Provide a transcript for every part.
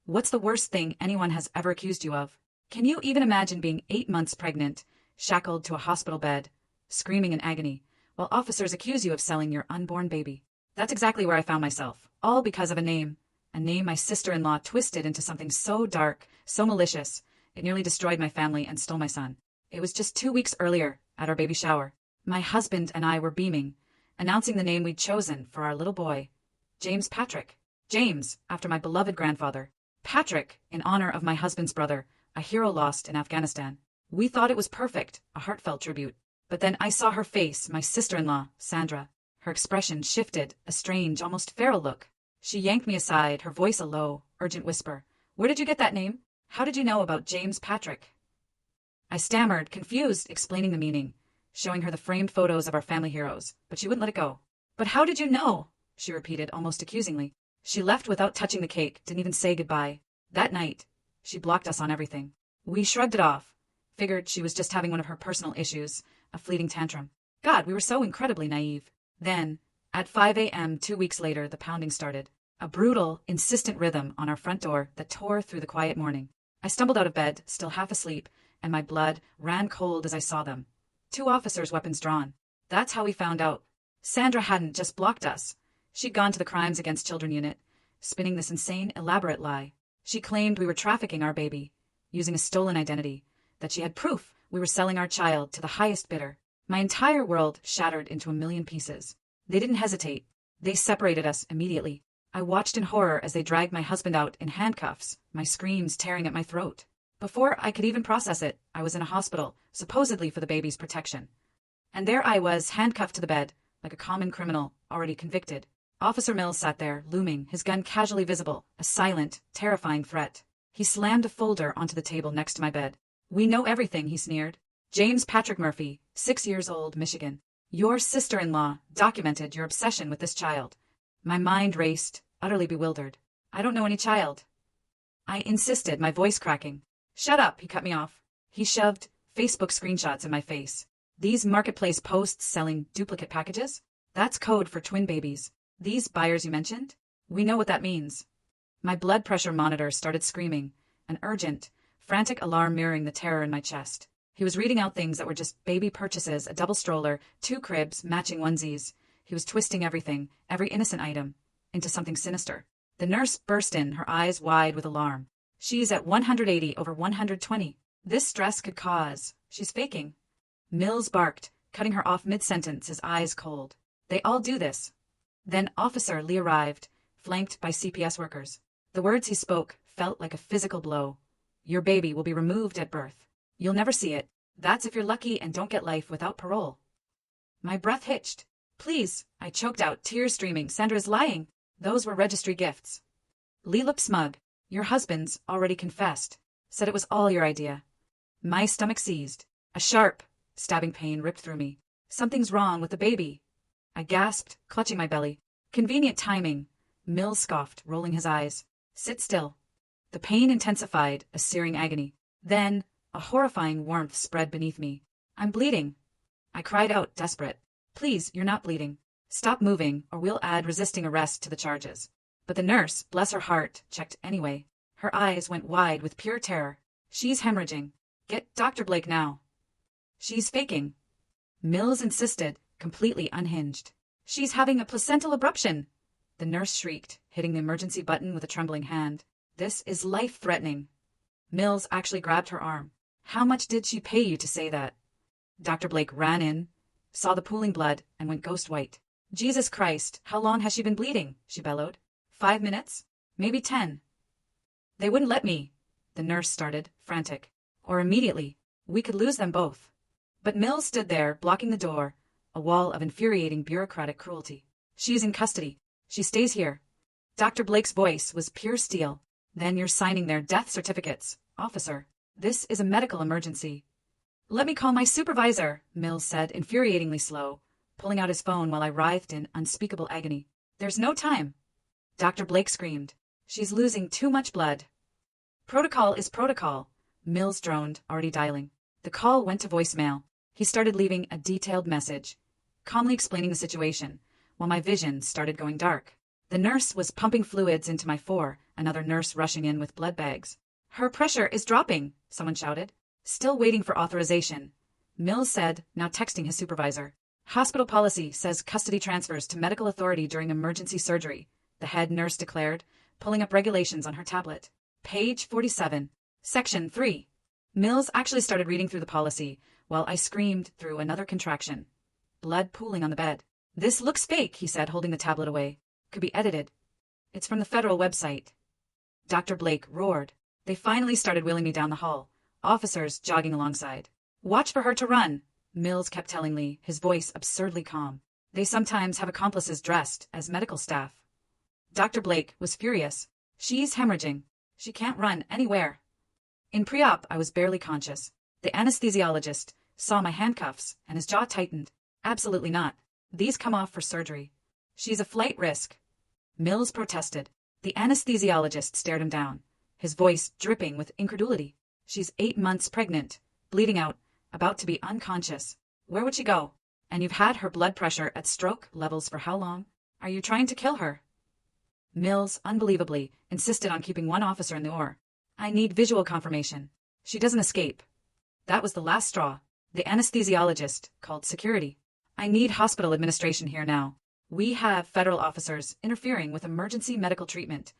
What's the worst thing anyone has ever accused you of? Can you even imagine being 8 months pregnant, shackled to a hospital bed, screaming in agony, while officers accuse you of selling your unborn baby? That's exactly where I found myself, all because of a name my sister-in-law twisted into something so dark, so malicious, it nearly destroyed my family and stole my son. It was just 2 weeks earlier, at our baby shower. My husband and I were beaming, announcing the name we'd chosen for our little boy, James Patrick. James, after my beloved grandfather. Patrick, in honor of my husband's brother, a hero lost in Afghanistan. We thought it was perfect, a heartfelt tribute. But then I saw her face, my sister-in-law, Sandra. Her expression shifted, a strange, almost feral look. She yanked me aside, her voice a low, urgent whisper. Where did you get that name? How did you know about James Patrick? I stammered, confused, explaining the meaning, showing her the framed photos of our family heroes, but she wouldn't let it go. But how did you know? She repeated, almost accusingly. She left without touching the cake, didn't even say goodbye. That night, she blocked us on everything. We shrugged it off, figured she was just having one of her personal issues, a fleeting tantrum. God, we were so incredibly naive. Then, at 5 a.m. 2 weeks later, the pounding started. A brutal, insistent rhythm on our front door that tore through the quiet morning. I stumbled out of bed, still half asleep, and my blood ran cold as I saw them. 2 officers, weapons drawn. That's how we found out. Sandra hadn't just blocked us. She'd gone to the Crimes Against Children unit, spinning this insane, elaborate lie. She claimed we were trafficking our baby, using a stolen identity, that she had proof we were selling our child to the highest bidder. My entire world shattered into a million pieces. They didn't hesitate. They separated us immediately. I watched in horror as they dragged my husband out in handcuffs, my screams tearing at my throat. Before I could even process it, I was in a hospital, supposedly for the baby's protection. And there I was, handcuffed to the bed, like a common criminal, already convicted. Officer Mills sat there, looming, his gun casually visible, a silent, terrifying threat. He slammed a folder onto the table next to my bed. We know everything, he sneered. James Patrick Murphy, 6 years old, Michigan. Your sister-in-law documented your obsession with this child. My mind raced, utterly bewildered. I don't know any child. I insisted, my voice cracking. Shut up, he cut me off. He shoved Facebook screenshots in my face. These marketplace posts selling duplicate packages? That's code for twin babies. These buyers you mentioned? We know what that means. My blood pressure monitor started screaming, an urgent, frantic alarm mirroring the terror in my chest. He was reading out things that were just baby purchases, a double stroller, 2 cribs, matching onesies. He was twisting everything, every innocent item, into something sinister. The nurse burst in, her eyes wide with alarm. She's at 180 over 120. This stress could cause. She's faking. Mills barked, cutting her off mid-sentence, his eyes cold. They all do this. Then Officer Lee arrived, flanked by CPS workers. The words he spoke felt like a physical blow. Your baby will be removed at birth. You'll never see it. That's if you're lucky and don't get life without parole. My breath hitched. Please, I choked out, tears streaming. Sandra's lying. Those were registry gifts. Lee looked smug. Your husband's already confessed. Said it was all your idea. My stomach seized. A sharp, stabbing pain ripped through me. Something's wrong with the baby. I gasped, clutching my belly. Convenient timing. Mills scoffed, rolling his eyes. Sit still. The pain intensified, a searing agony. Then, a horrifying warmth spread beneath me. I'm bleeding. I cried out, desperate. Please, you're not bleeding. Stop moving, or we'll add resisting arrest to the charges. But the nurse, bless her heart, checked anyway. Her eyes went wide with pure terror. She's hemorrhaging. Get Dr. Blake now. She's faking. Mills insisted, completely unhinged. She's having a placental abruption. The nurse shrieked, hitting the emergency button with a trembling hand. This is life-threatening. Mills actually grabbed her arm. How much did she pay you to say that? Dr. Blake ran in, saw the pooling blood, and went ghost white. Jesus Christ, how long has she been bleeding? She bellowed. 5 minutes? Maybe 10. They wouldn't let me. The nurse started, frantic. Or immediately. We could lose them both. But Mills stood there, blocking the door, a wall of infuriating bureaucratic cruelty. She's in custody. She stays here. Dr. Blake's voice was pure steel. Then you're signing their death certificates. Officer, this is a medical emergency. Let me call my supervisor, Mills said, infuriatingly slow, pulling out his phone while I writhed in unspeakable agony. There's no time. Dr. Blake screamed. She's losing too much blood. Protocol is protocol, Mills droned, already dialing. The call went to voicemail. He started leaving a detailed message, calmly explaining the situation, while my vision started going dark. The nurse was pumping fluids into my fore, another nurse rushing in with blood bags. "Her pressure is dropping," someone shouted. "Still waiting for authorization," Mills said, now texting his supervisor. "Hospital policy says custody transfers to medical authority during emergency surgery," the head nurse declared, pulling up regulations on her tablet. Page 47. Section 3. Mills actually started reading through the policy, while I screamed through another contraction. Blood pooling on the bed. "This looks fake," he said, holding the tablet away. "Could be edited. It's from the federal website." Dr. Blake roared. They finally started wheeling me down the hall, officers jogging alongside. "Watch for her to run," Mills kept telling Lee, his voice absurdly calm. "They sometimes have accomplices dressed as medical staff." Dr. Blake was furious. "She's hemorrhaging. She can't run anywhere." In pre-op, I was barely conscious. The anesthesiologist saw my handcuffs, and his jaw tightened. "Absolutely not. These come off for surgery. She's a flight risk." Mills protested. The anesthesiologist stared him down, his voice dripping with incredulity. "She's 8 months pregnant, bleeding out, about to be unconscious. Where would she go? And you've had her blood pressure at stroke levels for how long? Are you trying to kill her?" Mills, unbelievably, insisted on keeping one officer in the OR. "I need visual confirmation. She doesn't escape." That was the last straw. The anesthesiologist called security. "I need hospital administration here now. We have federal officers interfering with emergency medical treatment."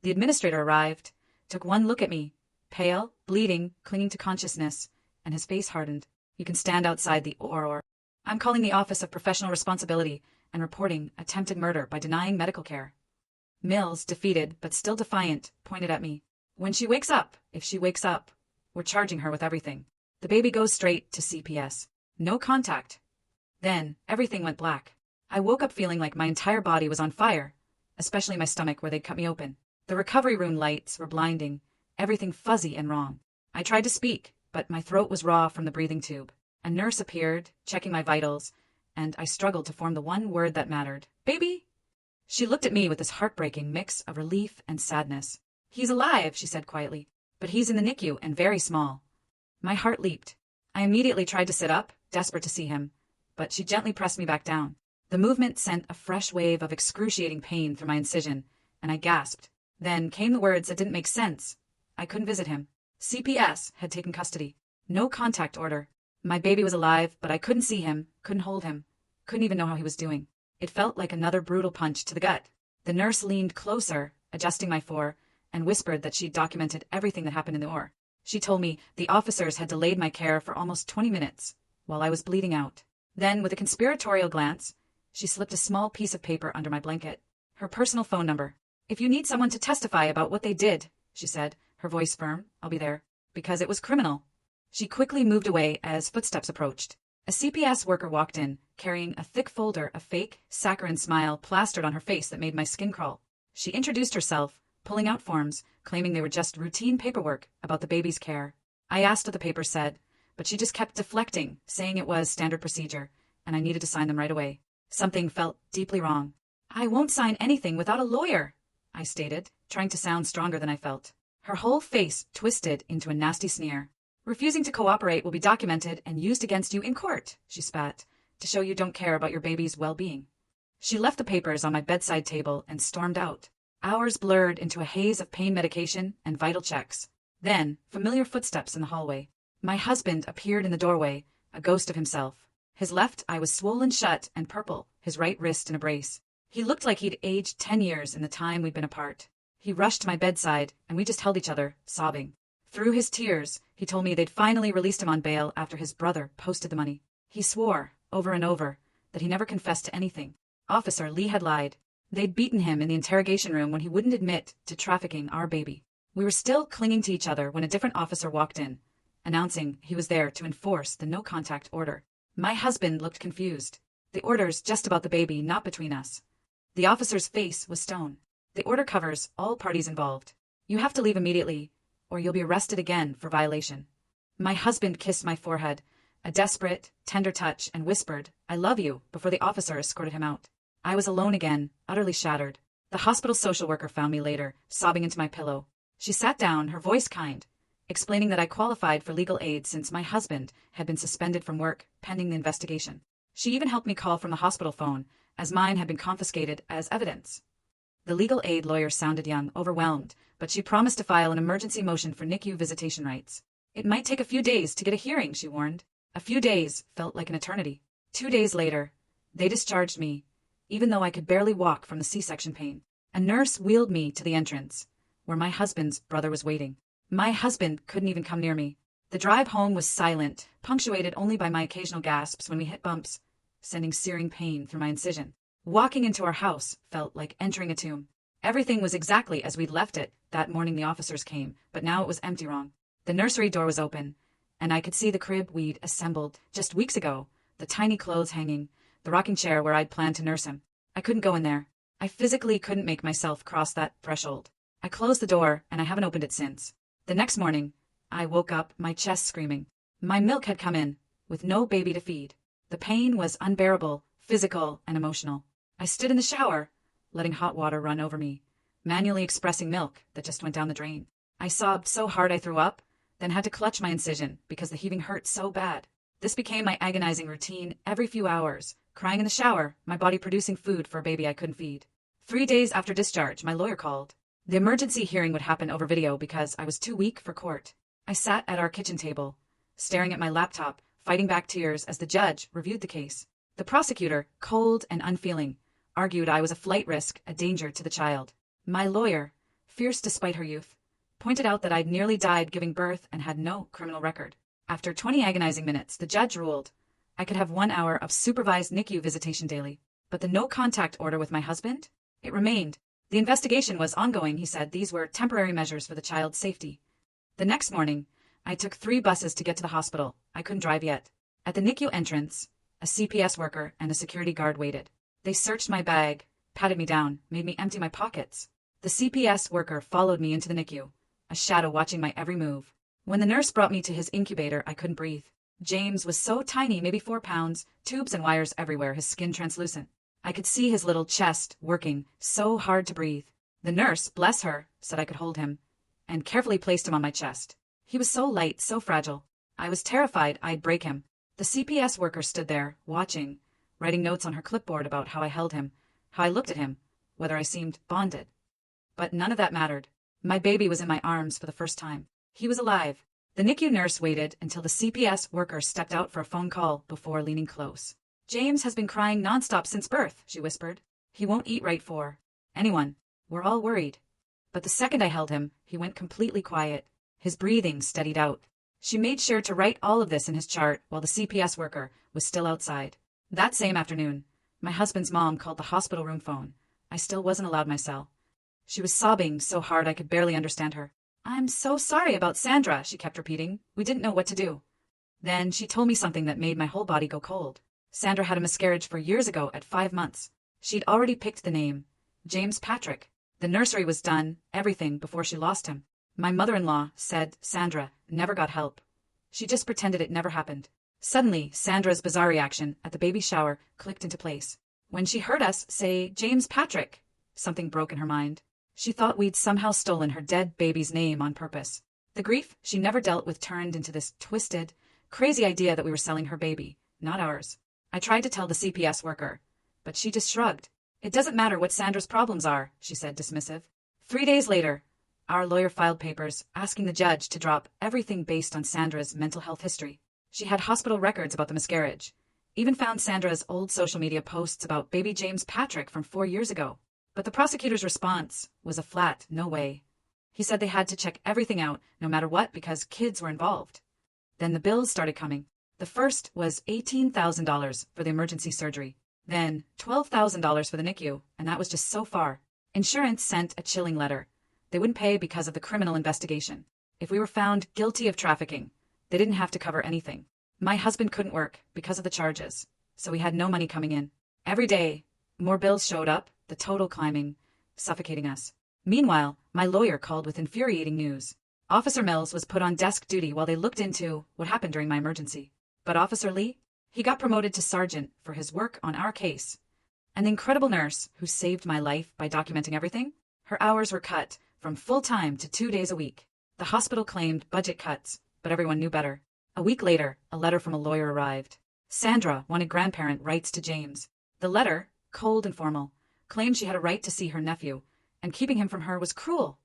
The administrator arrived, took one look at me, pale, bleeding, clinging to consciousness, and his face hardened. "You can stand outside the OR. I'm calling the Office of Professional Responsibility and reporting attempted murder by denying medical care." Mills, defeated but still defiant, pointed at me. "When she wakes up, if she wakes up, we're charging her with everything. The baby goes straight to CPS. No contact." Then everything went black. I woke up feeling like my entire body was on fire, especially my stomach where they'd cut me open. The recovery room lights were blinding, everything fuzzy and wrong. I tried to speak, but my throat was raw from the breathing tube. A nurse appeared, checking my vitals, and I struggled to form the one word that mattered. "Baby?" She looked at me with this heartbreaking mix of relief and sadness. "He's alive," she said quietly, "but he's in the NICU and very small." My heart leaped. I immediately tried to sit up, desperate to see him, but she gently pressed me back down. The movement sent a fresh wave of excruciating pain through my incision, and I gasped. Then came the words that didn't make sense. I couldn't visit him. CPS had taken custody. No contact order. My baby was alive, but I couldn't see him, couldn't hold him, couldn't even know how he was doing. It felt like another brutal punch to the gut. The nurse leaned closer, adjusting my fore, and whispered that she'd documented everything that happened in the OR. She told me the officers had delayed my care for almost 20 minutes, while I was bleeding out. Then, with a conspiratorial glance, she slipped a small piece of paper under my blanket. Her personal phone number. "If you need someone to testify about what they did," she said, her voice firm, "I'll be there. Because it was criminal." She quickly moved away as footsteps approached. A CPS worker walked in, carrying a thick folder of fake, saccharine smile plastered on her face that made my skin crawl. She introduced herself, pulling out forms, claiming they were just routine paperwork about the baby's care. I asked what the papers said, but she just kept deflecting, saying it was standard procedure, and I needed to sign them right away. Something felt deeply wrong. "I won't sign anything without a lawyer," I stated, trying to sound stronger than I felt. Her whole face twisted into a nasty sneer. "Refusing to cooperate will be documented and used against you in court," she spat, "to show you don't care about your baby's well-being." She left the papers on my bedside table and stormed out. Hours blurred into a haze of pain medication and vital checks. Then, familiar footsteps in the hallway. My husband appeared in the doorway, a ghost of himself. His left eye was swollen shut and purple, his right wrist in a brace. He looked like he'd aged 10 years in the time we'd been apart. He rushed to my bedside, and we just held each other, sobbing. Through his tears, he told me they'd finally released him on bail after his brother posted the money. He swore, over and over, that he never confessed to anything. Officer Lee had lied. They'd beaten him in the interrogation room when he wouldn't admit to trafficking our baby. We were still clinging to each other when a different officer walked in, announcing he was there to enforce the no-contact order. My husband looked confused. "The order's just about the baby, not between us." The officer's face was stone. "The order covers all parties involved. You have to leave immediately, or you'll be arrested again for violation." My husband kissed my forehead, a desperate, tender touch, and whispered, "I love you," before the officer escorted him out. I was alone again, utterly shattered. The hospital social worker found me later, sobbing into my pillow. She sat down, her voice kind, explaining that I qualified for legal aid since my husband had been suspended from work pending the investigation. She even helped me call from the hospital phone, as mine had been confiscated as evidence. The legal aid lawyer sounded young, overwhelmed, but she promised to file an emergency motion for NICU visitation rights. It might take a few days to get a hearing, she warned. A few days felt like an eternity. 2 days later, they discharged me, even though I could barely walk from the C-section pain. A nurse wheeled me to the entrance, where my husband's brother was waiting. My husband couldn't even come near me. The drive home was silent, punctuated only by my occasional gasps when we hit bumps, sending searing pain through my incision. Walking into our house felt like entering a tomb. Everything was exactly as we'd left it that morning the officers came, but now it was empty wrong. The nursery door was open, and I could see the crib we'd assembled just weeks ago, the tiny clothes hanging, the rocking chair where I'd planned to nurse him. I couldn't go in there. I physically couldn't make myself cross that threshold. I closed the door, and I haven't opened it since. The next morning, I woke up, my chest screaming. My milk had come in, with no baby to feed. The pain was unbearable, physical and emotional. I stood in the shower, letting hot water run over me, manually expressing milk that just went down the drain. I sobbed so hard I threw up, then had to clutch my incision because the heaving hurt so bad. This became my agonizing routine every few hours, crying in the shower, my body producing food for a baby I couldn't feed. 3 days after discharge, my lawyer called. The emergency hearing would happen over video because I was too weak for court. I sat at our kitchen table, staring at my laptop, fighting back tears as the judge reviewed the case. The prosecutor, cold and unfeeling, argued I was a flight risk, a danger to the child. My lawyer, fierce despite her youth, pointed out that I'd nearly died giving birth and had no criminal record. After 20 agonizing minutes, the judge ruled I could have 1 hour of supervised NICU visitation daily. But the no-contact order with my husband? It remained. The investigation was ongoing, he said. These were temporary measures for the child's safety. The next morning, I took 3 buses to get to the hospital. I couldn't drive yet. At the NICU entrance, a CPS worker and a security guard waited. They searched my bag, patted me down, made me empty my pockets. The CPS worker followed me into the NICU, a shadow watching my every move. When the nurse brought me to his incubator, I couldn't breathe. James was so tiny, maybe 4 pounds, tubes and wires everywhere, his skin translucent. I could see his little chest working, so hard to breathe. The nurse, bless her, said I could hold him, and carefully placed him on my chest. He was so light, so fragile. I was terrified I'd break him. The CPS worker stood there, watching, writing notes on her clipboard about how I held him, how I looked at him, whether I seemed bonded. But none of that mattered. My baby was in my arms for the first time. He was alive. The NICU nurse waited until the CPS worker stepped out for a phone call before leaning close. James has been crying nonstop since birth, she whispered. He won't eat right for anyone. We're all worried. But the second I held him, he went completely quiet. His breathing steadied out. She made sure to write all of this in his chart while the CPS worker was still outside. That same afternoon, my husband's mom called the hospital room phone. I still wasn't allowed my cell. She was sobbing so hard I could barely understand her. I'm so sorry about Sandra, she kept repeating. We didn't know what to do. Then she told me something that made my whole body go cold. Sandra had a miscarriage 4 years ago at 5 months. She'd already picked the name, James Patrick. The nursery was done, everything, before she lost him. My mother-in-law said Sandra never got help. She just pretended it never happened. Suddenly, Sandra's bizarre reaction at the baby shower clicked into place. When she heard us say James Patrick, something broke in her mind. She thought we'd somehow stolen her dead baby's name on purpose. The grief she never dealt with turned into this twisted, crazy idea that we were selling her baby, not ours. I tried to tell the CPS worker, but she just shrugged. It doesn't matter what Sandra's problems are, she said, dismissive. 3 days later, our lawyer filed papers asking the judge to drop everything based on Sandra's mental health history. She had hospital records about the miscarriage, even found Sandra's old social media posts about baby James Patrick from 4 years ago. But the prosecutor's response was a flat no way. He said they had to check everything out, no matter what, because kids were involved. Then the bills started coming. The first was $18,000 for the emergency surgery, then $12,000 for the NICU, and that was just so far. Insurance sent a chilling letter. They wouldn't pay because of the criminal investigation. If we were found guilty of trafficking, they didn't have to cover anything. My husband couldn't work because of the charges, so we had no money coming in. Every day, more bills showed up, the total climbing, suffocating us. Meanwhile, my lawyer called with infuriating news. Officer Mills was put on desk duty while they looked into what happened during my emergency. But Officer Lee, he got promoted to sergeant for his work on our case. And the incredible nurse who saved my life by documenting everything, her hours were cut from full-time to 2 days a week. The hospital claimed budget cuts, but everyone knew better. A week later, a letter from a lawyer arrived. Sandra wanted grandparent rights to James. The letter, cold and formal, claimed she had a right to see her nephew, and keeping him from her was cruel.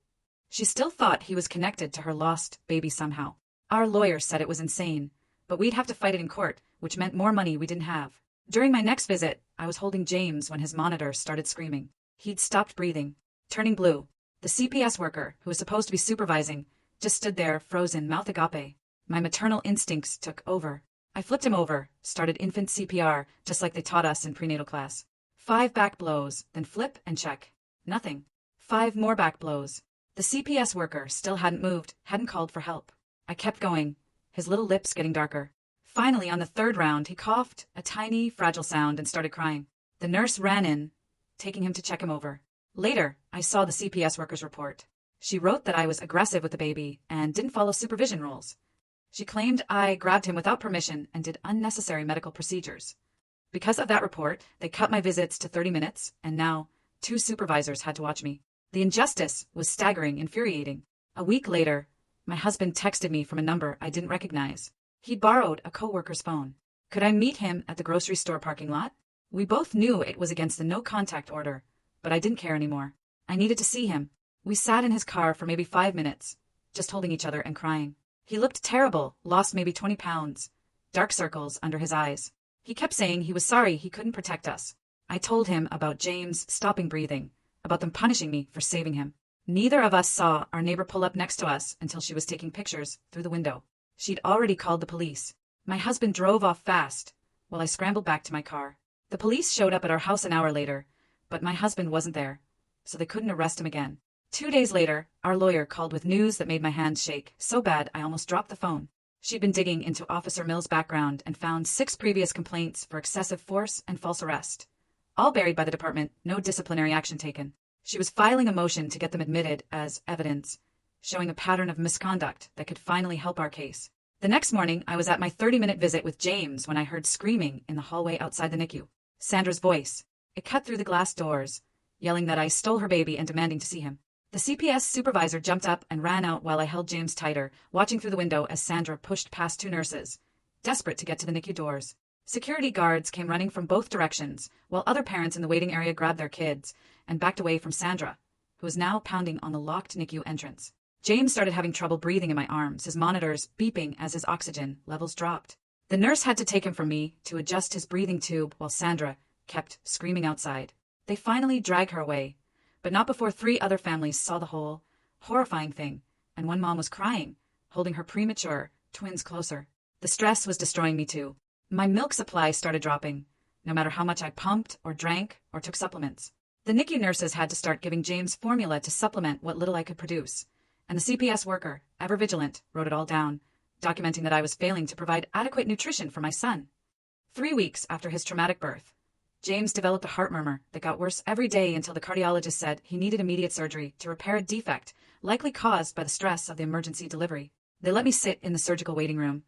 She still thought he was connected to her lost baby somehow. Our lawyer said it was insane, but we'd have to fight it in court, which meant more money we didn't have. During my next visit, I was holding James when his monitor started screaming. He'd stopped breathing, turning blue. The CPS worker, who was supposed to be supervising, just stood there, frozen, mouth agape. My maternal instincts took over. I flipped him over, started infant CPR, just like they taught us in prenatal class. 5 back blows, then flip and check. Nothing. 5 more back blows. The CPS worker still hadn't moved, hadn't called for help. I kept going, his little lips getting darker. Finally, on the 3rd round, he coughed, a tiny, fragile sound, and started crying. The nurse ran in, taking him to check him over. Later, I saw the CPS worker's report. She wrote that I was aggressive with the baby and didn't follow supervision rules. She claimed I grabbed him without permission and did unnecessary medical procedures. Because of that report, they cut my visits to 30 minutes, and now 2 supervisors had to watch me. The injustice was staggering, infuriating. A week later, my husband texted me from a number I didn't recognize. He'd borrowed a coworker's phone. Could I meet him at the grocery store parking lot? We both knew it was against the no-contact order, but I didn't care anymore. I needed to see him. We sat in his car for maybe 5 minutes, just holding each other and crying. He looked terrible, lost maybe 20 pounds, dark circles under his eyes. He kept saying he was sorry he couldn't protect us. I told him about James stopping breathing, about them punishing me for saving him. Neither of us saw our neighbor pull up next to us until she was taking pictures through the window. She'd already called the police. My husband drove off fast, while I scrambled back to my car. The police showed up at our house an hour later, but my husband wasn't there, so they couldn't arrest him again. 2 days later, our lawyer called with news that made my hands shake, so bad I almost dropped the phone. She'd been digging into Officer Mills' background and found 6 previous complaints for excessive force and false arrest. All buried by the department, no disciplinary action taken. She was filing a motion to get them admitted as evidence, showing a pattern of misconduct that could finally help our case. The next morning, I was at my 30-minute visit with James when I heard screaming in the hallway outside the NICU. Sandra's voice. It cut through the glass doors, yelling that I stole her baby and demanding to see him. The CPS supervisor jumped up and ran out while I held James tighter, watching through the window as Sandra pushed past 2 nurses, desperate to get to the NICU doors. Security guards came running from both directions, while other parents in the waiting area grabbed their kids and backed away from Sandra, who was now pounding on the locked NICU entrance. James started having trouble breathing in my arms, his monitors beeping as his oxygen levels dropped. The nurse had to take him from me to adjust his breathing tube while Sandra kept screaming outside. They finally dragged her away, but not before 3 other families saw the whole horrifying thing, and one mom was crying, holding her premature twins closer. The stress was destroying me too. My milk supply started dropping, no matter how much I pumped or drank or took supplements. The NICU nurses had to start giving James formula to supplement what little I could produce, and the CPS worker, ever vigilant, wrote it all down, documenting that I was failing to provide adequate nutrition for my son. 3 weeks after his traumatic birth, James developed a heart murmur that got worse every day until the cardiologist said he needed immediate surgery to repair a defect likely caused by the stress of the emergency delivery. They let me sit in the surgical waiting room,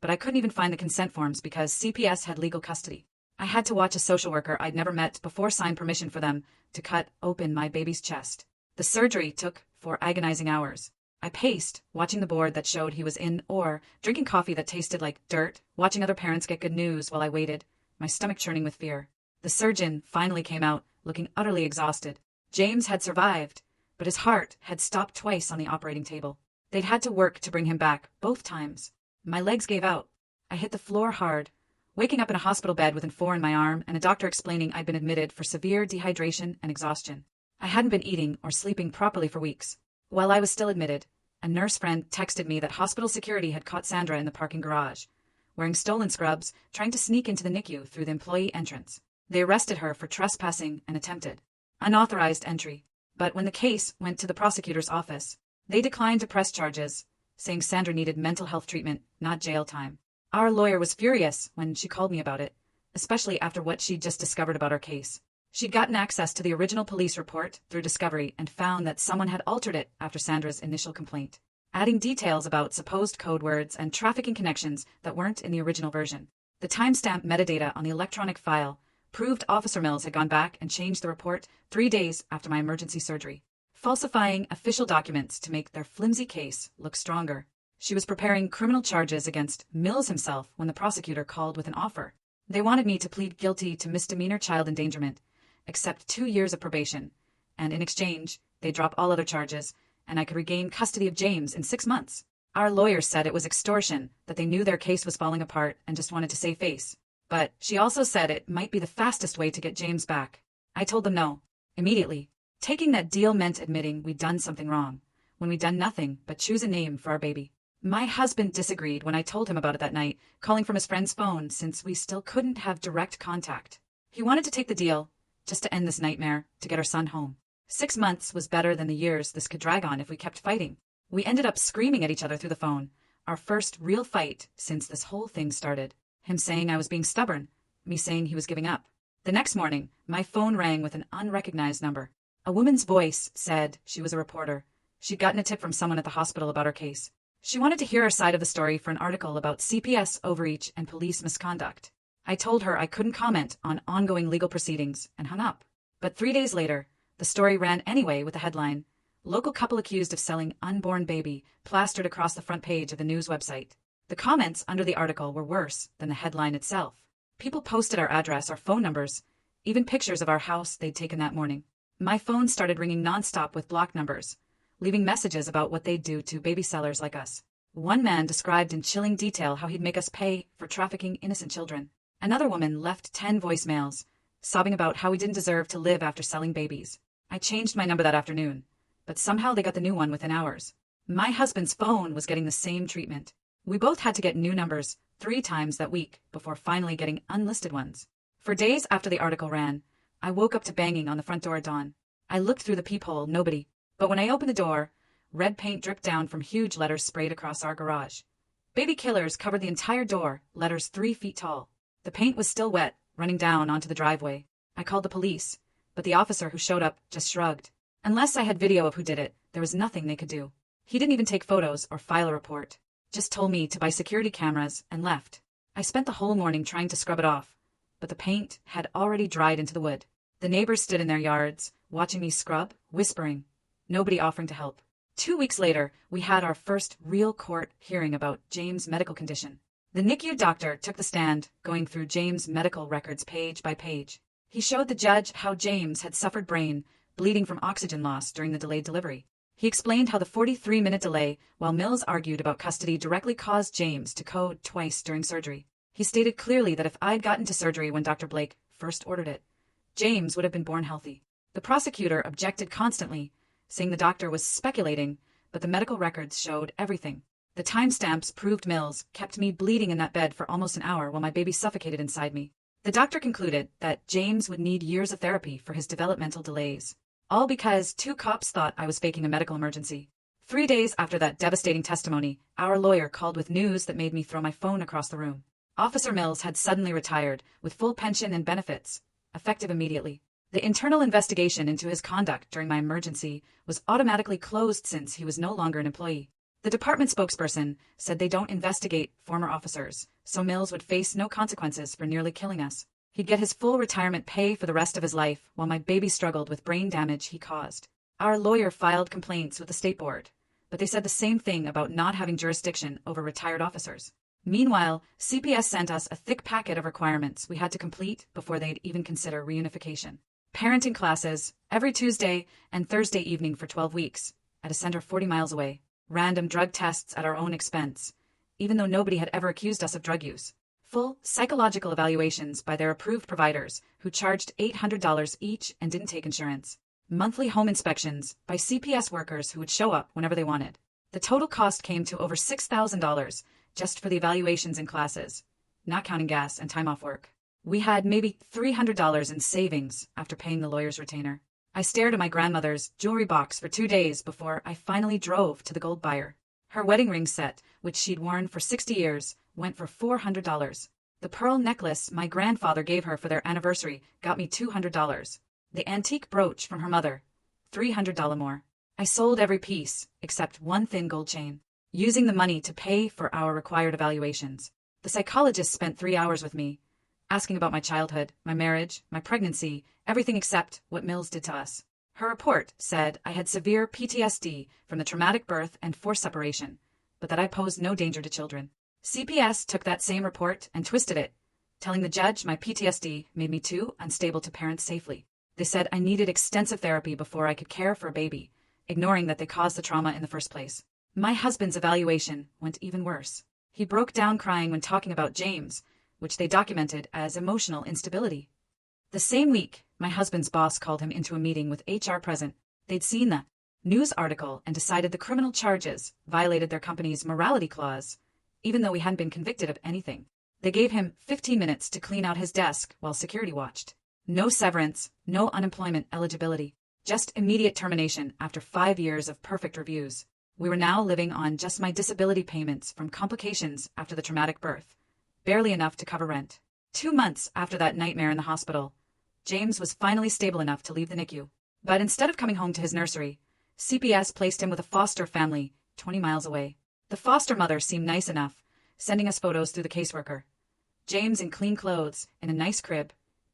but I couldn't even find the consent forms because CPS had legal custody. I had to watch a social worker I'd never met before sign permission for them to cut open my baby's chest. The surgery took 4 agonizing hours. I paced, watching the board that showed he was in or drinking coffee that tasted like dirt, watching other parents get good news while I waited, my stomach churning with fear. The surgeon finally came out, looking utterly exhausted. James had survived, but his heart had stopped twice on the operating table. They'd had to work to bring him back, both times. My legs gave out. I hit the floor hard, waking up in a hospital bed with an 4 in my arm and a doctor explaining I'd been admitted for severe dehydration and exhaustion. I hadn't been eating or sleeping properly for weeks. While I was still admitted, a nurse friend texted me that hospital security had caught Sandra in the parking garage, wearing stolen scrubs, trying to sneak into the NICU through the employee entrance. They arrested her for trespassing and attempted unauthorized entry. But when the case went to the prosecutor's office, they declined to press charges, saying Sandra needed mental health treatment, not jail time. Our lawyer was furious when she called me about it, especially after what she'd just discovered about our case. She'd gotten access to the original police report through discovery and found that someone had altered it after Sandra's initial complaint, adding details about supposed code words and trafficking connections that weren't in the original version. The timestamp metadata on the electronic file proved Officer Mills had gone back and changed the report 3 days after my emergency surgery, falsifying official documents to make their flimsy case look stronger. She was preparing criminal charges against Mills himself when the prosecutor called with an offer. They wanted me to plead guilty to misdemeanor child endangerment, accept 2 years of probation, and in exchange, They'd drop all other charges, and I could regain custody of James in 6 months. Our lawyer said it was extortion, that they knew their case was falling apart and just wanted to save face. But she also said it might be the fastest way to get James back. I told them no. Immediately. Taking that deal meant admitting we'd done something wrong, when we'd done nothing but choose a name for our baby. My husband disagreed when I told him about it that night, calling from his friend's phone since we still couldn't have direct contact. He wanted to take the deal, just to end this nightmare, to get our son home. 6 months was better than the years this could drag on if we kept fighting. We ended up screaming at each other through the phone, our first real fight since this whole thing started. Him saying I was being stubborn, me saying he was giving up. The next morning, my phone rang with an unrecognized number. A woman's voice said she was a reporter. She'd gotten a tip from someone at the hospital about our case. She wanted to hear our side of the story for an article about CPS overreach and police misconduct. I told her I couldn't comment on ongoing legal proceedings and hung up. But 3 days later, the story ran anyway with the headline, "Local couple accused of selling unborn baby," plastered across the front page of the news website. The comments under the article were worse than the headline itself. People posted our address, our phone numbers, even pictures of our house they'd taken that morning. My phone started ringing nonstop with blocked numbers, leaving messages about what they'd do to baby sellers like us. One man described in chilling detail how he'd make us pay for trafficking innocent children. Another woman left 10 voicemails, sobbing about how we didn't deserve to live after selling babies. I changed my number that afternoon, but somehow they got the new one within hours. My husband's phone was getting the same treatment. We both had to get new numbers 3 times that week before finally getting unlisted ones. For days after the article ran, I woke up to banging on the front door at dawn. I looked through the peephole, nobody. But when I opened the door, red paint dripped down from huge letters sprayed across our garage. Baby killers covered the entire door, letters 3 feet tall. The paint was still wet, running down onto the driveway. I called the police, but the officer who showed up just shrugged. Unless I had video of who did it, there was nothing they could do. He didn't even take photos or file a report. Just told me to buy security cameras and left. I spent the whole morning trying to scrub it off, but the paint had already dried into the wood. The neighbors stood in their yards, watching me scrub, whispering, nobody offering to help. 2 weeks later, we had our first real court hearing about James' medical condition. The NICU doctor took the stand, going through James' medical records page by page. He showed the judge how James had suffered brain bleeding from oxygen loss during the delayed delivery. He explained how the 43-minute delay while Mills argued about custody directly caused James to code twice during surgery. He stated clearly that if I'd gotten to surgery when Dr. Blake first ordered it, James would have been born healthy. The prosecutor objected constantly, saying the doctor was speculating, but the medical records showed everything. The timestamps proved Mills kept me bleeding in that bed for almost an hour while my baby suffocated inside me. The doctor concluded that James would need years of therapy for his developmental delays. All because 2 cops thought I was faking a medical emergency. 3 days after that devastating testimony, our lawyer called with news that made me throw my phone across the room. Officer Mills had suddenly retired, with full pension and benefits, effective immediately. The internal investigation into his conduct during my emergency was automatically closed since he was no longer an employee. The department spokesperson said they don't investigate former officers, so Mills would face no consequences for nearly killing us. He'd get his full retirement pay for the rest of his life while my baby struggled with brain damage he caused. Our lawyer filed complaints with the state board, but they said the same thing about not having jurisdiction over retired officers. Meanwhile, CPS sent us a thick packet of requirements we had to complete before they'd even consider reunification. Parenting classes every Tuesday and Thursday evening for 12 weeks at a center 40 miles away. Random drug tests at our own expense, even though nobody had ever accused us of drug use. Full psychological evaluations by their approved providers who charged $800 each and didn't take insurance. Monthly home inspections by CPS workers who would show up whenever they wanted. The total cost came to over $6,000 just for the evaluations and classes, not counting gas and time off work. We had maybe $300 in savings after paying the lawyer's retainer. I stared at my grandmother's jewelry box for 2 days before I finally drove to the gold buyer. Her wedding ring set, which she'd worn for 60 years, went for $400. The pearl necklace my grandfather gave her for their anniversary got me $200. The antique brooch from her mother, $300 more. I sold every piece, except one thin gold chain, using the money to pay for our required evaluations. The psychologist spent 3 hours with me, asking about my childhood, my marriage, my pregnancy, everything except what Mills did to us. Her report said I had severe PTSD from the traumatic birth and forced separation, but that I posed no danger to children. CPS took that same report and twisted it, telling the judge my PTSD made me too unstable to parent safely. They said I needed extensive therapy before I could care for a baby, ignoring that they caused the trauma in the first place. My husband's evaluation went even worse. He broke down crying when talking about James, which they documented as emotional instability. The same week, my husband's boss called him into a meeting with HR present. They'd seen the news article and decided the criminal charges violated their company's morality clause, even though we hadn't been convicted of anything. They gave him 15 minutes to clean out his desk while security watched. No severance, no unemployment eligibility, just immediate termination after 5 years of perfect reviews. We were now living on just my disability payments from complications after the traumatic birth, barely enough to cover rent. 2 months after that nightmare in the hospital, James was finally stable enough to leave the NICU. But instead of coming home to his nursery, CPS placed him with a foster family 20 miles away. The foster mother seemed nice enough, sending us photos through the caseworker. James in clean clothes, in a nice crib,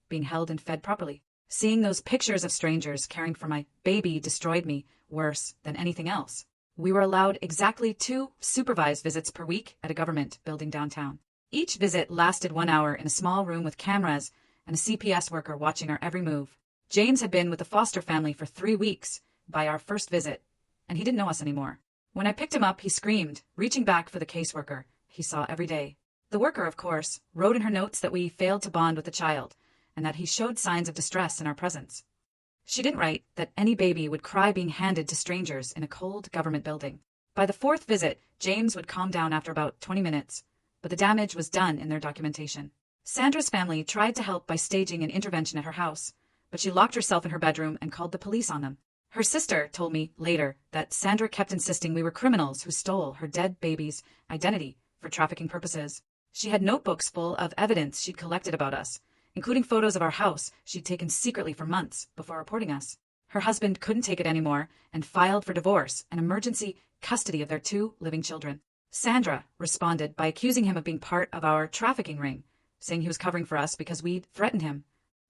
being held and fed properly. Seeing those pictures of strangers caring for my baby destroyed me worse than anything else. We were allowed exactly 2 supervised visits per week at a government building downtown. Each visit lasted 1 hour in a small room with cameras and a CPS worker watching our every move. James had been with the foster family for 3 weeks by our first visit, and he didn't know us anymore. When I picked him up, he screamed, reaching back for the caseworker he saw every day. The worker, of course, wrote in her notes that we failed to bond with the child, and that he showed signs of distress in our presence. She didn't write that any baby would cry being handed to strangers in a cold government building. By the 4th visit, James would calm down after about 20 minutes, but the damage was done in their documentation. Sandra's family tried to help by staging an intervention at her house, but she locked herself in her bedroom and called the police on them. Her sister told me later that Sandra kept insisting we were criminals who stole her dead baby's identity for trafficking purposes. She had notebooks full of evidence she'd collected about us, including photos of our house she'd taken secretly for months before reporting us. Her husband couldn't take it anymore and filed for divorce and emergency custody of their 2 living children. Sandra responded by accusing him of being part of our trafficking ring, saying he was covering for us because we'd threatened him.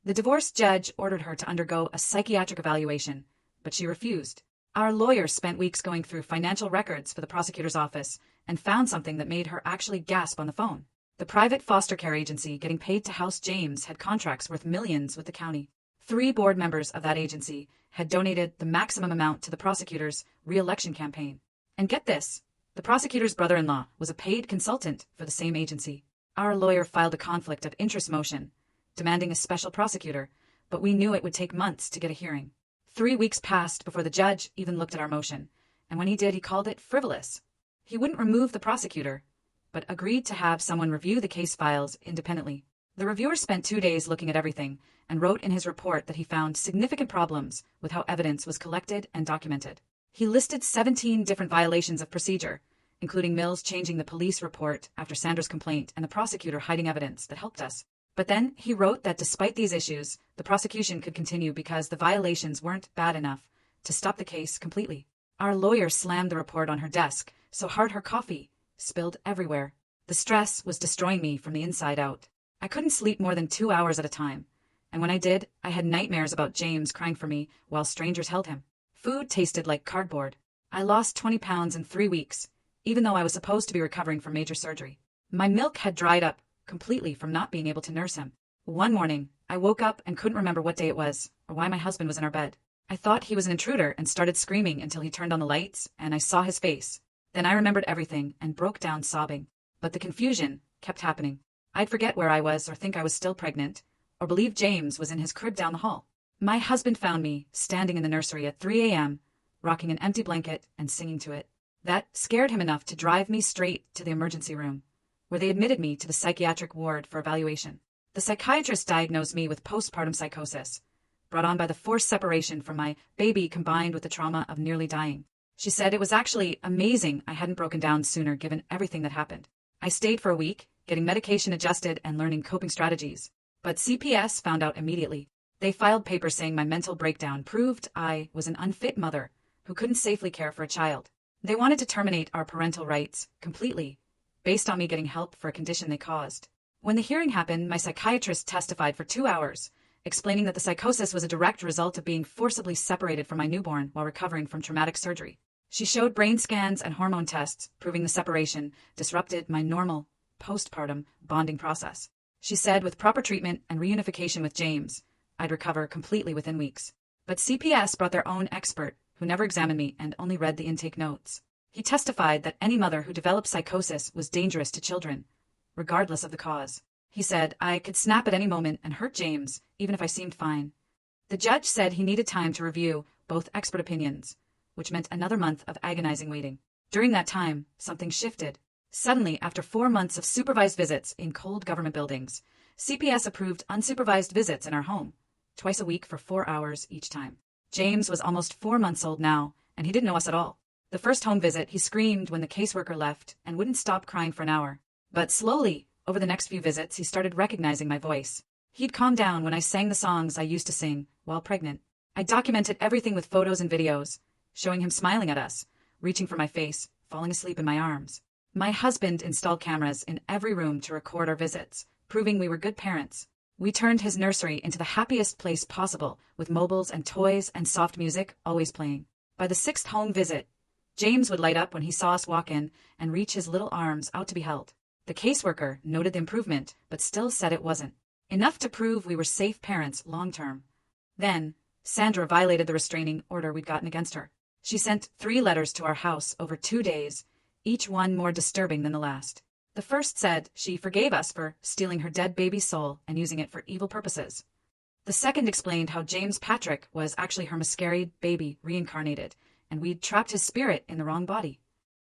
The divorce judge ordered her to undergo a psychiatric evaluation, but she refused. Our lawyer spent weeks going through financial records for the prosecutor's office and found something that made her actually gasp on the phone. The private foster care agency getting paid to house James had contracts worth millions with the county. 3 board members of that agency had donated the maximum amount to the prosecutor's re-election campaign. And get this, the prosecutor's brother-in-law was a paid consultant for the same agency. Our lawyer filed a conflict of interest motion, demanding a special prosecutor, but we knew it would take months to get a hearing. 3 weeks passed before the judge even looked at our motion, and when he did, he called it frivolous. He wouldn't remove the prosecutor, but agreed to have someone review the case files independently. The reviewer spent 2 days looking at everything and wrote in his report that he found significant problems with how evidence was collected and documented. He listed 17 different violations of procedure, including Mills changing the police report after Sandra's complaint and the prosecutor hiding evidence that helped us. But then he wrote that despite these issues, the prosecution could continue because the violations weren't bad enough to stop the case completely. Our lawyer slammed the report on her desk so hard her coffee spilled everywhere. The stress was destroying me from the inside out. I couldn't sleep more than 2 hours at a time, and when I did, I had nightmares about James crying for me while strangers held him. Food tasted like cardboard. I lost 20 pounds in 3 weeks, even though I was supposed to be recovering from major surgery. My milk had dried up completely from not being able to nurse him. One morning, I woke up and couldn't remember what day it was or why my husband was in our bed. I thought he was an intruder and started screaming until he turned on the lights and I saw his face. Then I remembered everything and broke down sobbing. But the confusion kept happening. I'd forget where I was or think I was still pregnant, or believe James was in his crib down the hall. My husband found me standing in the nursery at 3 a.m., rocking an empty blanket and singing to it. That scared him enough to drive me straight to the emergency room, where they admitted me to the psychiatric ward for evaluation. The psychiatrist diagnosed me with postpartum psychosis, brought on by the forced separation from my baby combined with the trauma of nearly dying. She said it was actually amazing I hadn't broken down sooner given everything that happened. I stayed for a week, getting medication adjusted and learning coping strategies. But CPS found out immediately. They filed papers saying my mental breakdown proved I was an unfit mother who couldn't safely care for a child. They wanted to terminate our parental rights completely, based on me getting help for a condition they caused. When the hearing happened, my psychiatrist testified for 2 hours, explaining that the psychosis was a direct result of being forcibly separated from my newborn while recovering from traumatic surgery. She showed brain scans and hormone tests proving the separation disrupted my normal postpartum bonding process. She said with proper treatment and reunification with James, I'd recover completely within weeks. But CPS brought their own expert, who never examined me and only read the intake notes. He testified that any mother who developed psychosis was dangerous to children, regardless of the cause. He said I could snap at any moment and hurt James, even if I seemed fine. The judge said he needed time to review both expert opinions, which meant another month of agonizing waiting. During that time, something shifted. Suddenly, after 4 months of supervised visits in cold government buildings, CPS approved unsupervised visits in our home, twice a week for 4 hours each time. James was almost 4 months old now, and he didn't know us at all. The first home visit, he screamed when the caseworker left and wouldn't stop crying for an hour. But slowly, over the next few visits, he started recognizing my voice. He'd calm down when I sang the songs I used to sing while pregnant. I documented everything with photos and videos, showing him smiling at us, reaching for my face, falling asleep in my arms. My husband installed cameras in every room to record our visits, proving we were good parents. We turned his nursery into the happiest place possible, with mobiles and toys and soft music always playing. By the 6th home visit, James would light up when he saw us walk in and reach his little arms out to be held. The caseworker noted the improvement, but still said it wasn't enough to prove we were safe parents long-term. Then, Sandra violated the restraining order we'd gotten against her. She sent 3 letters to our house over 2 days, each one more disturbing than the last. The first said she forgave us for stealing her dead baby's soul and using it for evil purposes. The second explained how James Patrick was actually her miscarried baby reincarnated, and we'd trapped his spirit in the wrong body.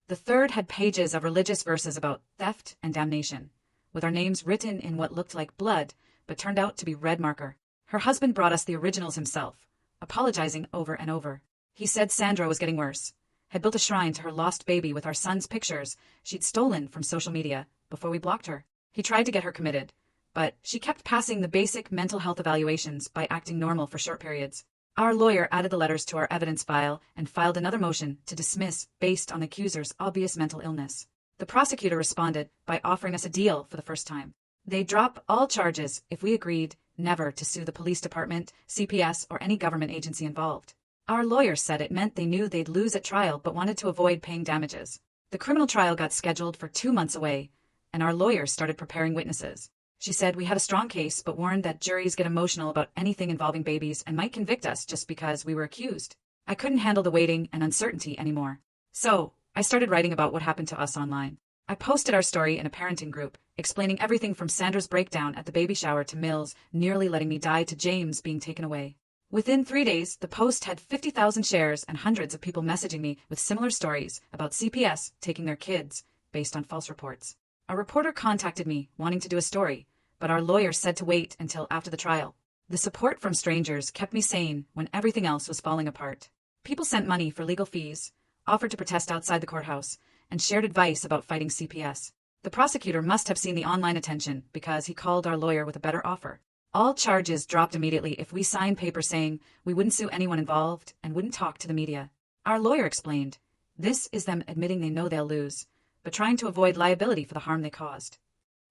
The third had pages of religious verses about theft and damnation, with our names written in what looked like blood, but turned out to be red marker. Her husband brought us the originals himself, apologizing over and over. He said Sandra was getting worse, had built a shrine to her lost baby with our son's pictures she'd stolen from social media before we blocked her. He tried to get her committed, but she kept passing the basic mental health evaluations by acting normal for short periods. Our lawyer added the letters to our evidence file and filed another motion to dismiss based on the accuser's obvious mental illness. The prosecutor responded by offering us a deal for the first time. They'd drop all charges if we agreed never to sue the police department, CPS, or any government agency involved. Our lawyer said it meant they knew they'd lose at trial but wanted to avoid paying damages. The criminal trial got scheduled for 2 months away, and our lawyer started preparing witnesses. She said we had a strong case but warned that juries get emotional about anything involving babies and might convict us just because we were accused. I couldn't handle the waiting and uncertainty anymore. So, I started writing about what happened to us online. I posted our story in a parenting group, explaining everything from Sandra's breakdown at the baby shower to Mills nearly letting me die to James being taken away. Within 3 days, the post had 50,000 shares and hundreds of people messaging me with similar stories about CPS taking their kids based on false reports. A reporter contacted me wanting to do a story, but our lawyer said to wait until after the trial. The support from strangers kept me sane when everything else was falling apart. People sent money for legal fees, offered to protest outside the courthouse, and shared advice about fighting CPS. The prosecutor must have seen the online attention because he called our lawyer with a better offer. All charges dropped immediately if we signed papers saying we wouldn't sue anyone involved and wouldn't talk to the media. Our lawyer explained, this is them admitting they know they'll lose, but trying to avoid liability for the harm they caused.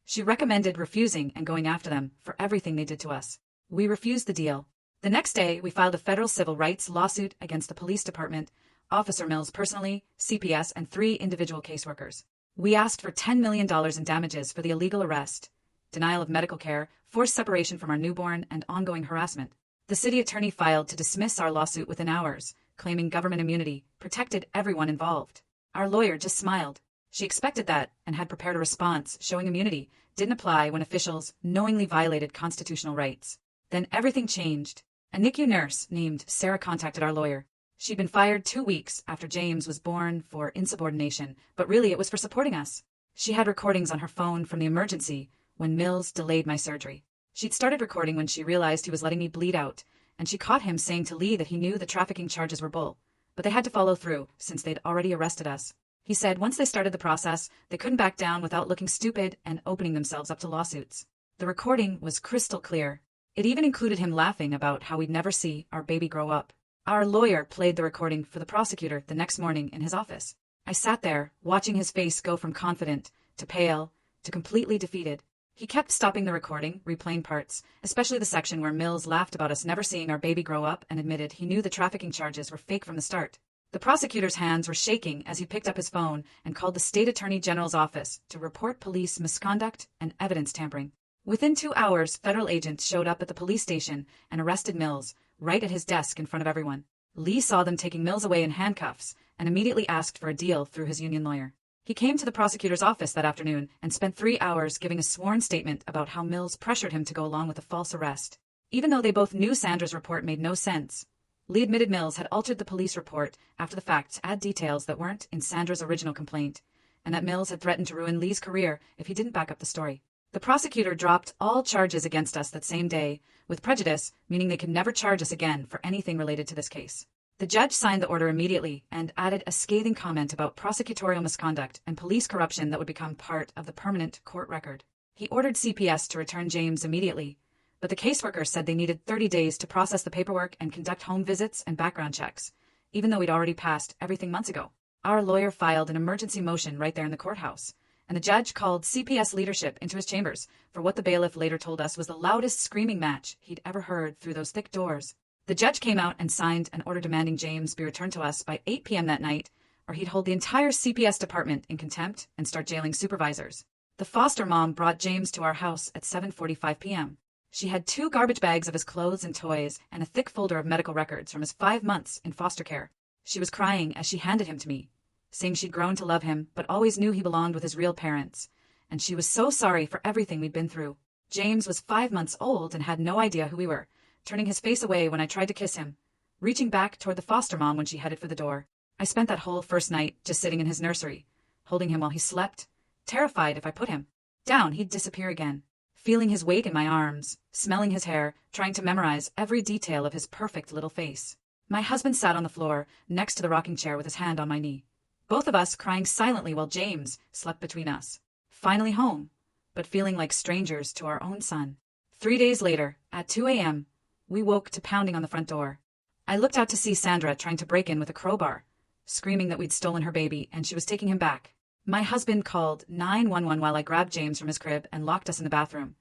She recommended refusing and going after them for everything they did to us. We refused the deal. The next day, we filed a federal civil rights lawsuit against the police department, Officer Mills personally, CPS, and 3 individual caseworkers. We asked for $10 million in damages for the illegal arrest, denial of medical care, forced separation from our newborn, and ongoing harassment. The city attorney filed to dismiss our lawsuit within hours, claiming government immunity protected everyone involved. Our lawyer just smiled. She expected that and had prepared a response showing immunity didn't apply when officials knowingly violated constitutional rights. Then everything changed. A NICU nurse named Sarah contacted our lawyer. She'd been fired 2 weeks after James was born for insubordination, but really it was for supporting us. She had recordings on her phone from the emergency when Mills delayed my surgery. She'd started recording when she realized he was letting me bleed out, and she caught him saying to Lee that he knew the trafficking charges were bull, but they had to follow through since they'd already arrested us. He said once they started the process, they couldn't back down without looking stupid and opening themselves up to lawsuits. The recording was crystal clear. It even included him laughing about how we'd never see our baby grow up. Our lawyer played the recording for the prosecutor the next morning in his office. I sat there, watching his face go from confident to pale to completely defeated. He kept stopping the recording, replaying parts, especially the section where Mills laughed about us never seeing our baby grow up and admitted he knew the trafficking charges were fake from the start. The prosecutor's hands were shaking as he picked up his phone and called the state attorney general's office to report police misconduct and evidence tampering. Within 2 hours, federal agents showed up at the police station and arrested Mills, right at his desk in front of everyone. Lee saw them taking Mills away in handcuffs and immediately asked for a deal through his union lawyer. He came to the prosecutor's office that afternoon and spent 3 hours giving a sworn statement about how Mills pressured him to go along with a false arrest. Even though they both knew Sandra's report made no sense, Lee admitted Mills had altered the police report after the fact to add details that weren't in Sandra's original complaint, and that Mills had threatened to ruin Lee's career if he didn't back up the story. The prosecutor dropped all charges against us that same day, with prejudice, meaning they could never charge us again for anything related to this case. The judge signed the order immediately and added a scathing comment about prosecutorial misconduct and police corruption that would become part of the permanent court record. He ordered CPS to return James immediately, but the caseworker said they needed 30 days to process the paperwork and conduct home visits and background checks, even though we'd already passed everything months ago. Our lawyer filed an emergency motion right there in the courthouse, and the judge called CPS leadership into his chambers for what the bailiff later told us was the loudest screaming match he'd ever heard through those thick doors. The judge came out and signed an order demanding James be returned to us by 8 p.m. that night, or he'd hold the entire CPS department in contempt and start jailing supervisors. The foster mom brought James to our house at 7:45 p.m. She had 2 garbage bags of his clothes and toys and a thick folder of medical records from his 5 months in foster care. She was crying as she handed him to me, saying she'd grown to love him but always knew he belonged with his real parents, and she was so sorry for everything we'd been through. James was 5 months old and had no idea who we were, turning his face away when I tried to kiss him, reaching back toward the foster mom when she headed for the door. I spent that whole first night just sitting in his nursery, holding him while he slept, terrified if I put him down he'd disappear again, feeling his weight in my arms, smelling his hair, trying to memorize every detail of his perfect little face. My husband sat on the floor next to the rocking chair with his hand on my knee, both of us crying silently while James slept between us. Finally home, but feeling like strangers to our own son. 3 days later, at 2 a.m., we woke to pounding on the front door. I looked out to see Sandra trying to break in with a crowbar, screaming that we'd stolen her baby and she was taking him back. My husband called 911 while I grabbed James from his crib and locked us in the bathroom,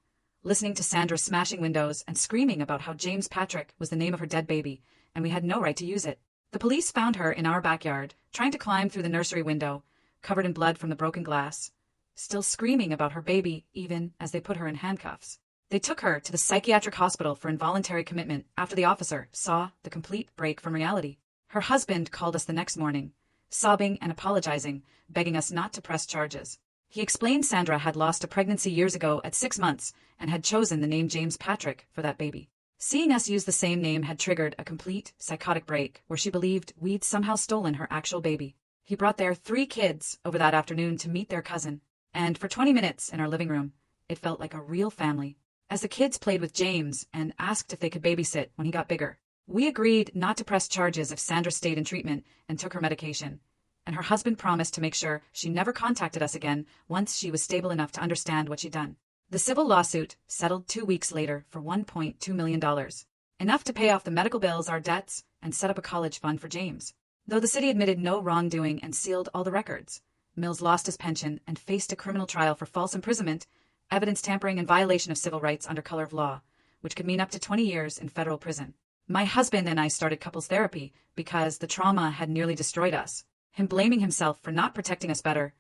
listening to Sandra smashing windows and screaming about how James Patrick was the name of her dead baby and we had no right to use it. The police found her in our backyard, trying to climb through the nursery window, covered in blood from the broken glass, still screaming about her baby even as they put her in handcuffs. They took her to the psychiatric hospital for involuntary commitment after the officer saw the complete break from reality. Her husband called us the next morning, sobbing and apologizing, begging us not to press charges. He explained Sandra had lost a pregnancy years ago at 6 months and had chosen the name James Patrick for that baby. Seeing us use the same name had triggered a complete psychotic break where she believed we'd somehow stolen her actual baby. He brought their 3 kids over that afternoon to meet their cousin, and for 20 minutes in our living room, it felt like a real family. As the kids played with James and asked if they could babysit when he got bigger, we agreed not to press charges if Sandra stayed in treatment and took her medication, and her husband promised to make sure she never contacted us again once she was stable enough to understand what she'd done. The civil lawsuit settled 2 weeks later for $1.2 million, enough to pay off the medical bills, our debts, and set up a college fund for James. Though the city admitted no wrongdoing and sealed all the records, Mills lost his pension and faced a criminal trial for false imprisonment, evidence tampering, and violation of civil rights under color of law, which could mean up to 20 years in federal prison. My husband and I started couples therapy because the trauma had nearly destroyed us, him blaming himself for not protecting us better,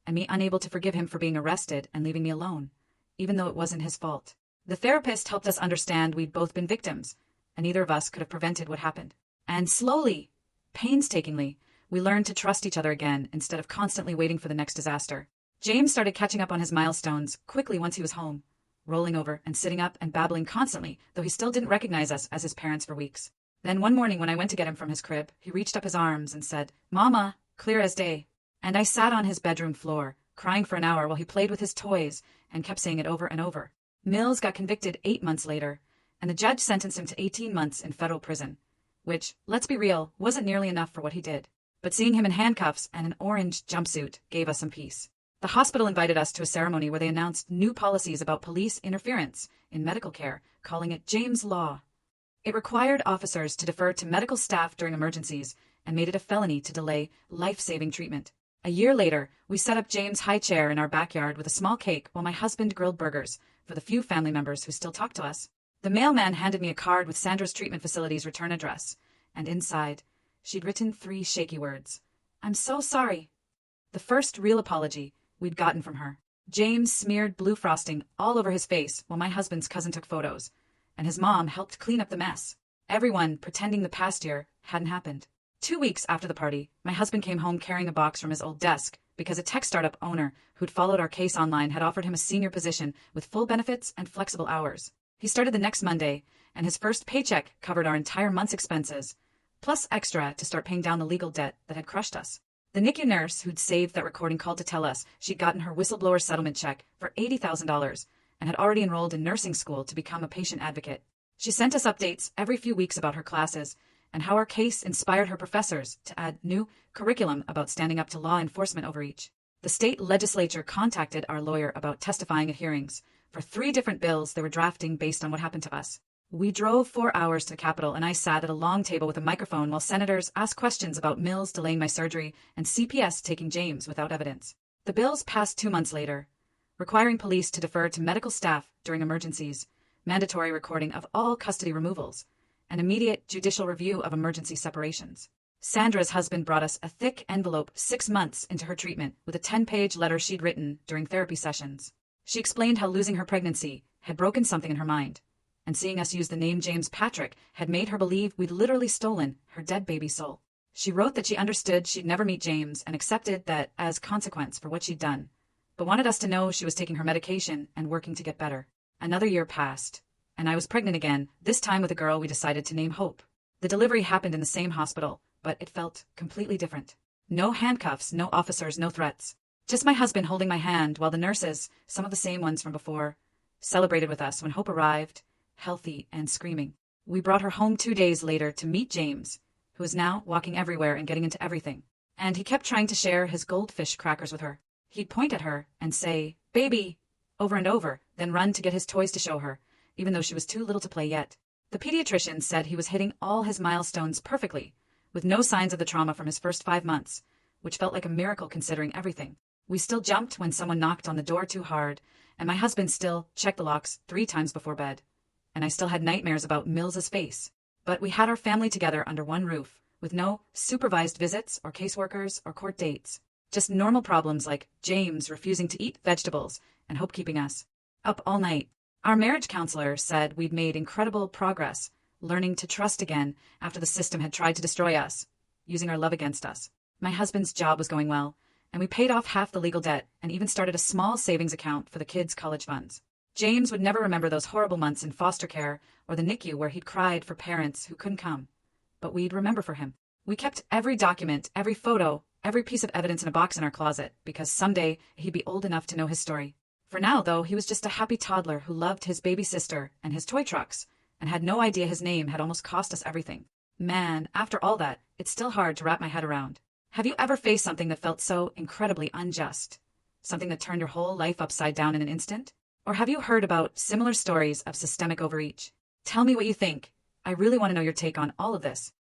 and me unable to forgive him for being arrested and leaving me alone, even though it wasn't his fault. The therapist helped us understand we'd both been victims, and neither of us could have prevented what happened. And slowly, painstakingly, we learned to trust each other again instead of constantly waiting for the next disaster. James started catching up on his milestones quickly once he was home, rolling over and sitting up and babbling constantly, though he still didn't recognize us as his parents for weeks. Then one morning when I went to get him from his crib, he reached up his arms and said, "Mama," clear as day. And I sat on his bedroom floor, crying for an hour while he played with his toys and kept saying it over and over. Mills got convicted 8 months later, and the judge sentenced him to 18 months in federal prison, which, let's be real, wasn't nearly enough for what he did. But seeing him in handcuffs and an orange jumpsuit gave us some peace. The hospital invited us to a ceremony where they announced new policies about police interference in medical care, calling it James Law. It required officers to defer to medical staff during emergencies and made it a felony to delay life-saving treatment. A year later, we set up James' high chair in our backyard with a small cake while my husband grilled burgers for the few family members who still talk to us. The mailman handed me a card with Sandra's treatment facility's return address, and inside, she'd written 3 shaky words. "I'm so sorry." The first real apology we'd gotten from her. James smeared blue frosting all over his face while my husband's cousin took photos, and his mom helped clean up the mess. Everyone pretending the past year hadn't happened. 2 weeks after the party, my husband came home carrying a box from his old desk because a tech startup owner who'd followed our case online had offered him a senior position with full benefits and flexible hours. He started the next Monday, and his first paycheck covered our entire month's expenses, plus extra to start paying down the legal debt that had crushed us. The NICU nurse who'd saved that recording called to tell us she'd gotten her whistleblower settlement check for $80,000 and had already enrolled in nursing school to become a patient advocate. She sent us updates every few weeks about her classes and how our case inspired her professors to add new curriculum about standing up to law enforcement overreach. The state legislature contacted our lawyer about testifying at hearings for 3 different bills they were drafting based on what happened to us. We drove 4 hours to the Capitol, and I sat at a long table with a microphone while senators asked questions about Mills delaying my surgery and CPS taking James without evidence. The bills passed 2 months later, requiring police to defer to medical staff during emergencies, mandatory recording of all custody removals, and immediate judicial review of emergency separations. Sandra's husband brought us a thick envelope 6 months into her treatment with a 10-page letter she'd written during therapy sessions. She explained how losing her pregnancy had broken something in her mind, and seeing us use the name James Patrick had made her believe we'd literally stolen her dead baby's soul. She wrote that she understood she'd never meet James and accepted that as consequence for what she'd done, but wanted us to know she was taking her medication and working to get better. Another year passed, and I was pregnant again, this time with a girl we decided to name Hope. The delivery happened in the same hospital, but it felt completely different. No handcuffs, no officers, no threats. Just my husband holding my hand while the nurses, some of the same ones from before, celebrated with us when Hope arrived, healthy and screaming. We brought her home 2 days later to meet James, who is now walking everywhere and getting into everything. And he kept trying to share his goldfish crackers with her. He'd point at her and say, "Baby," over and over, then run to get his toys to show her, even though she was too little to play yet. The pediatrician said he was hitting all his milestones perfectly, with no signs of the trauma from his first 5 months, which felt like a miracle considering everything. We still jumped when someone knocked on the door too hard, and my husband still checked the locks 3 times before bed. And I still had nightmares about Mills's face. But we had our family together under one roof, with no supervised visits or caseworkers or court dates. Just normal problems like James refusing to eat vegetables and Hope keeping us up all night. Our marriage counselor said we'd made incredible progress, learning to trust again after the system had tried to destroy us, using our love against us. My husband's job was going well, and we paid off half the legal debt and even started a small savings account for the kids' college funds. James would never remember those horrible months in foster care or the NICU where he'd cried for parents who couldn't come, but we'd remember for him. We kept every document, every photo, every piece of evidence in a box in our closet because someday he'd be old enough to know his story. For now, though, he was just a happy toddler who loved his baby sister and his toy trucks and had no idea his name had almost cost us everything. Man, after all that, it's still hard to wrap my head around. Have you ever faced something that felt so incredibly unjust? Something that turned your whole life upside down in an instant? Or have you heard about similar stories of systemic overreach? Tell me what you think. I really want to know your take on all of this.